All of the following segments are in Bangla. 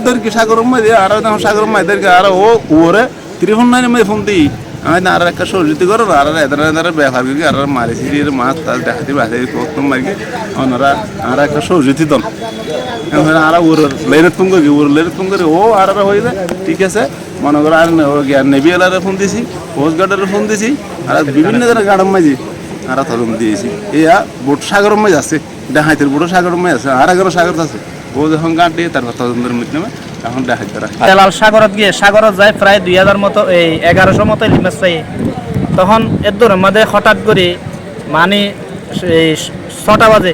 ধরকি সাগর মাঝে আর সাগর মাঝে ধরকি আর ও ওরে ত্রিফোন নাই মেয়ে ফোন দিই আমি আর একটা সরজিতি করো আর এদের ব্যবহার করি আর মারিছি মাছ তার দেখাতে বাসে প্রথম মারি ওনারা আর একটা সরজিতি দল আর ওর লেনের তুম করি ওর লেনের তুম করি ও আর হয়ে যায় ঠিক আছে মনে করো আর নেভি এলারে ফোন দিছি কোস্ট গার্ডের ফোন দিছি আর বিভিন্ন ধরনের গাড়ম মাঝি আর তদম দিয়েছি এয়া বোট সাগর মাঝ আছে ডাহাইতের বোটো সাগর মাঝ আছে আর এগারো সাগর আছে ও যখন গান দিয়ে তারপর তদন্তের মাধ্যমে এখন দেখাই তারা লাল সাগরত গিয়ে সাগরত যায় প্রায় 2000 মতো এই 1100 মতো লিমাস চাই তখন এর দূরের মধ্যে হঠাৎ করে মানে এই 6টা বাজে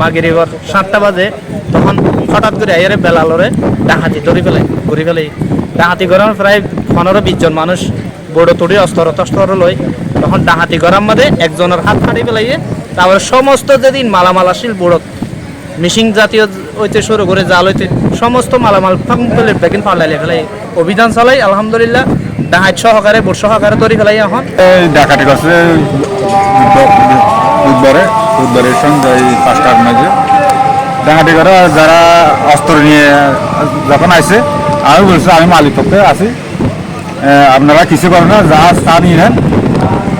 মাগরিবর 7টা বাজে তখন হঠাৎ করে আইরে বেলালরে ডাহাতি ধরে ফেলে ডাহাতি গরম প্রায় 15-20 জন মানুষ বড় তুড়ি অস্ত্র লয় তখন ডাহাতি গরম মধ্যে একজনের হাত ফাড়ি ফেলাইয়ে তারপরে সমস্ত যেদিন মালামাল আসিল বড় মিশিং জাতীয় হইতে শুরু করে জাল হইতে সমস্ত মালামাল প্লেট ব্যাগিন পাল্টাইলে ফেলাই অভিযান চালাই আলহামদুলিল্লাহ ডাহাত সহকারে বোট সহকারে তৈরি ফেলাই এখন ডাকাতি করছে বুধবারের সন্ধ্যা 5টার মাঝে ডাকাতি করে যারা অস্ত্র নিয়ে যখন আসে আমি বলছি আমি মালিক পক্ষে আছি আপনারা কিছু করেন না যা চা নিয়ে নেন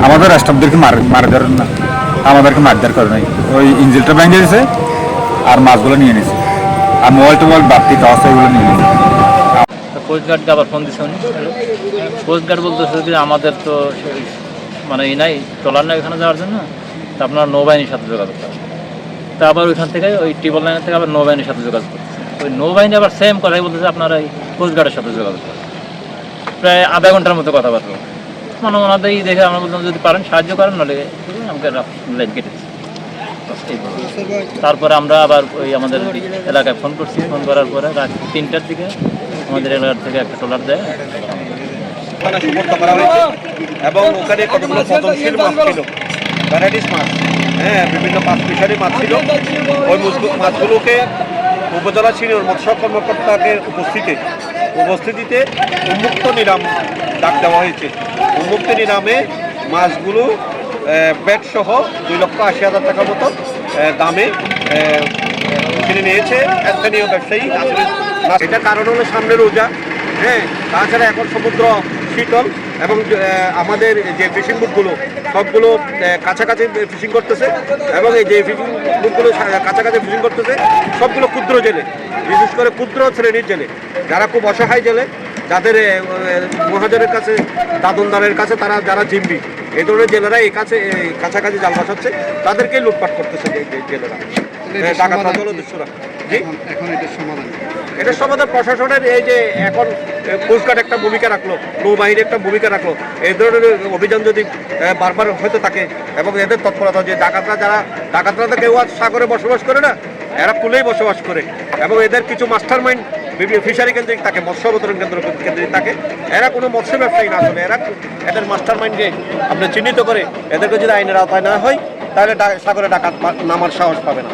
আমাদের স্টাফদেরকে মারে ধরেন না আমাদেরকে মারধর করে নাই ওই ইঞ্জিনটা ভেঙে দিয়েছে আর মাছগুলো নিয়ে নিয়েছে আর মোবাইল টোবাইল বাড়তি টস এগুলো নিয়ে নিয়েছে কোস্ট গার্ডকে আবার ফোন দিচ্ছে উনি কোস্ট গার্ড বলতেছে যে আমাদের তো মানে নাই ট্রলার নাই ওখানে যাওয়ার জন্য তা আপনার নৌবাহিনীর সাথে যোগাযোগ করেন তা আবার ওইখান থেকে ওই টিবল লাইনের থেকে আবার নৌবাহিনীর সাথে যোগাযোগ করতেছে ওই নৌবাহিনী আবার সেম কথাই বলতেছে আপনার ওই কোস্ট গার্ডের সাথে যোগাযোগ করেন প্রায় আধা ঘন্টার মতো কথাবার্তা মানে ওনাদেরই দেখে আমরা বললাম যদি পারেন সাহায্য করেন নাহলে আমাকে লাইন কেটেছে তারপরে আমরা আবার ওই আমাদের এলাকায় ফোন করছি ফোন করার পরে রাত 3টার দিকে আমাদের এলাকার থেকে একটা ট্রলার দেয় এবং ওখানে কতগুলো পতনশীল মাছ ছিল ভ্যারাইটিস মাছ হ্যাঁ বিভিন্ন মাছ ফিশারি মাছ ছিল ওই মাছগুলোকে উপজেলা সিনিয়র মৎস্য কর্মকর্তাকে উপস্থিতিতে উন্মুক্ত নিলাম ডাক দেওয়া হয়েছে উন্মুক্ত নিলামে মাছগুলো ব্যাট সহ 2,80,000 টাকা মতো দামে কিনে নিয়েছে স্থানীয় ব্যবসায়ী। এটা কারণ হলো সামনে রোজা হ্যাঁ তাছাড়া এখন সমুদ্র শীতল এবং আমাদের যে ফিশিং বুটগুলো সবগুলো কাছাকাছি ফিশিং করতেছে এবং এই যে ফিশিং বুটগুলো কাছাকাছি ফিশিং করতেছে সবগুলো ক্ষুদ্র জেলে বিশেষ করে ক্ষুদ্র শ্রেণীর জেলে যারা খুব অসহায় জেলে যাদের মহাজনের কাছে দাদনদারের কাছে তারা যারা জিম্বি এই ধরনের জেলেরা এই কাছাকাছি জাল বসাচ্ছে তাদেরকেই লুটপাট করতেছে জেলেরা ডাকাতরা জলদস্যুরা। জি এখন এটার সমাধান প্রশাসনের এই যে এখন কোস্টগার্ড একটা ভূমিকা রাখলো নৌবাহিনী একটা ভূমিকা রাখলো এই ধরনের অভিযান যদি বারবার হতে থাকে এবং এদের তৎপরতা যে ডাকাতরা তো কেউ আজ সাগরে বসবাস করে না এরা কুলেই বসবাস করে এবং এদের কিছু মাস্টার মাইন্ড ফিশারি কেন্দ্রিক থাকে মৎস্য অবতরণ কেন্দ্রিক থাকে এরা কোনো মৎস্য ব্যবসায়ী না আসলে এদের মাস্টার মাইন্ডকে আপনি চিহ্নিত করে এদেরকে যদি আইনের আওতায় না হয় তাহলে সাগরে ডাকাত নামার সাহস পাবে না।